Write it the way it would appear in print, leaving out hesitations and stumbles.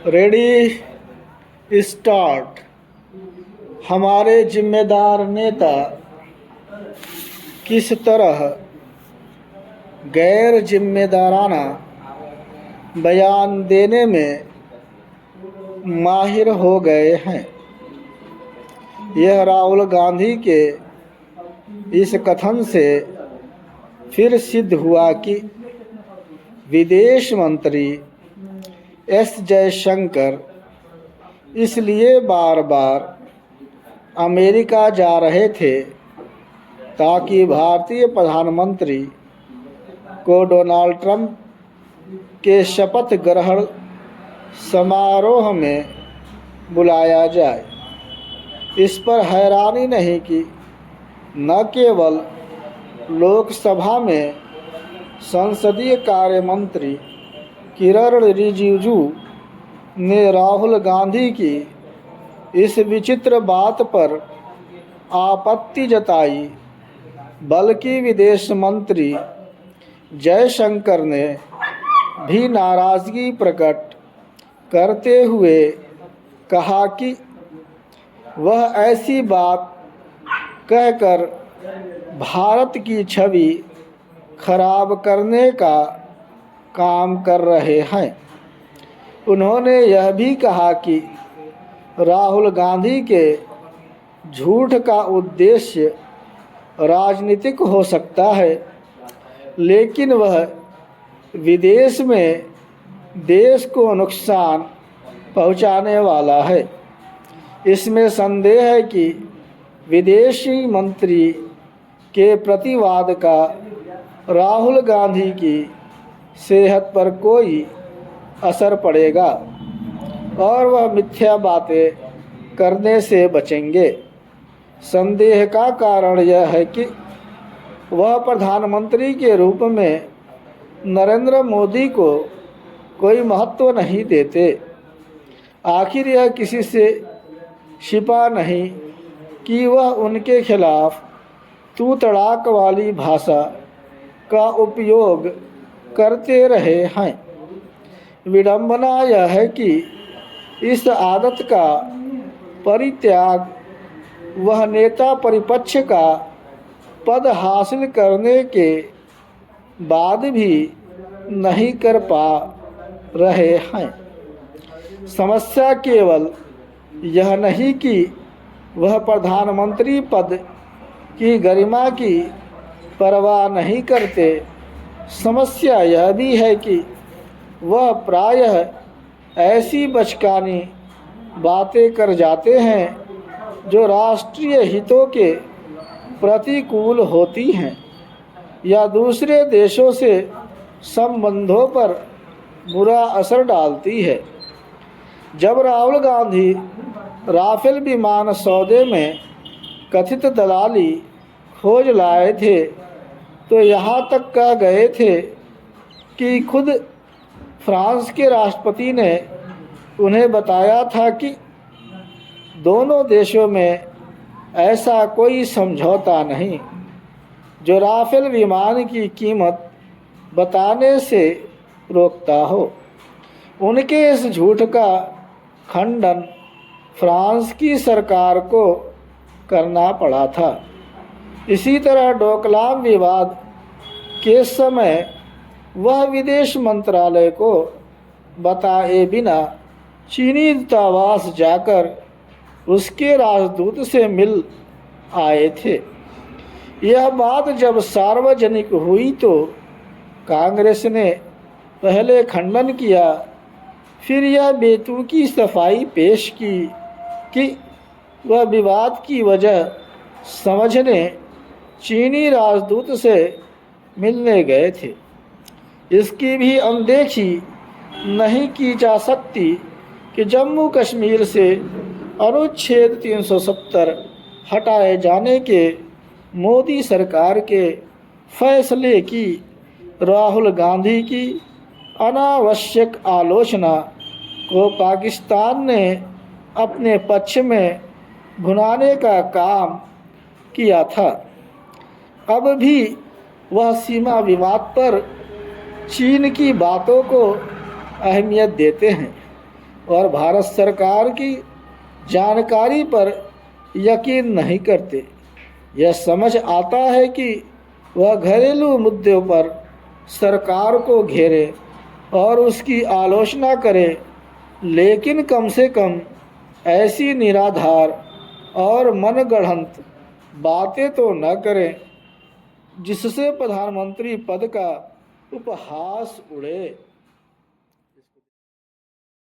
Ready start. हमारे जिम्मेदार नेता किस तरह गैर जिम्मेदाराना बयान देने में माहिर हो गए हैं। यह राहुल गांधी के इस कथन से फिर सिद्ध हुआ कि विदेश मंत्री एस जयशंकर इसलिए बार बार अमेरिका जा रहे थे ताकि भारतीय प्रधानमंत्री को डोनाल्ड ट्रंप के शपथ ग्रहण समारोह में बुलाया जाए। इस पर हैरानी नहीं कि न केवल लोकसभा में संसदीय कार्य मंत्री किरण रिजिजू ने राहुल गांधी की इस विचित्र बात पर आपत्ति जताई, बल्कि विदेश मंत्री जयशंकर ने भी नाराज़गी प्रकट करते हुए कहा कि वह ऐसी बात कहकर भारत की छवि खराब करने का काम कर रहे हैं। उन्होंने यह भी कहा कि राहुल गांधी के झूठ का उद्देश्य राजनीतिक हो सकता है, लेकिन वह विदेश में देश को नुकसान पहुंचाने वाला है। इसमें संदेह है कि विदेशी मंत्री के प्रतिवाद का राहुल गांधी की सेहत पर कोई असर पड़ेगा और वह मिथ्या बातें करने से बचेंगे। संदेह का कारण यह है कि वह प्रधानमंत्री के रूप में नरेंद्र मोदी को कोई महत्व नहीं देते। आखिर यह किसी से छिपा नहीं कि वह उनके खिलाफ तू तड़ाक वाली भाषा का उपयोग करते रहे हैं। विडंबना यह है कि इस आदत का परित्याग वह नेता परिपक्ष का पद हासिल करने के बाद भी नहीं कर पा रहे हैं। समस्या केवल यह नहीं कि वह प्रधानमंत्री पद की गरिमा की परवाह नहीं करते, समस्या यह भी है कि वह प्रायः ऐसी बचकानी बातें कर जाते हैं जो राष्ट्रीय हितों के प्रतिकूल होती हैं या दूसरे देशों से संबंधों पर बुरा असर डालती है। जब राहुल गांधी राफेल विमान सौदे में कथित दलाली खोज लाए थे तो यहाँ तक कह गए थे कि खुद फ्रांस के राष्ट्रपति ने उन्हें बताया था कि दोनों देशों में ऐसा कोई समझौता नहीं जो राफेल विमान की कीमत बताने से रोकता हो। उनके इस झूठ का खंडन फ्रांस की सरकार को करना पड़ा था। इसी तरह डोकलाम विवाद के समय वह विदेश मंत्रालय को बताए बिना चीनी दूतावास जाकर उसके राजदूत से मिल आए थे। यह बात जब सार्वजनिक हुई तो कांग्रेस ने पहले खंडन किया, फिर यह बेतुकी सफाई पेश की कि वह विवाद की वजह समझने चीनी राजदूत से मिलने गए थे। इसकी भी अनदेखी नहीं की जा सकती कि जम्मू कश्मीर से अनुच्छेद 370 हटाए जाने के मोदी सरकार के फैसले की राहुल गांधी की अनावश्यक आलोचना को पाकिस्तान ने अपने पक्ष में भुनाने का काम किया था। अब भी वह सीमा विवाद पर चीन की बातों को अहमियत देते हैं, और भारत सरकार की जानकारी पर यकीन नहीं करते। यह समझ आता है कि वह घरेलू मुद्दों पर सरकार को घेरे और उसकी आलोचना करे, लेकिन कम से कम ऐसी निराधार और मनगढ़ंत बातें तो न करें जिससे प्रधानमंत्री पद का उपहास उड़े।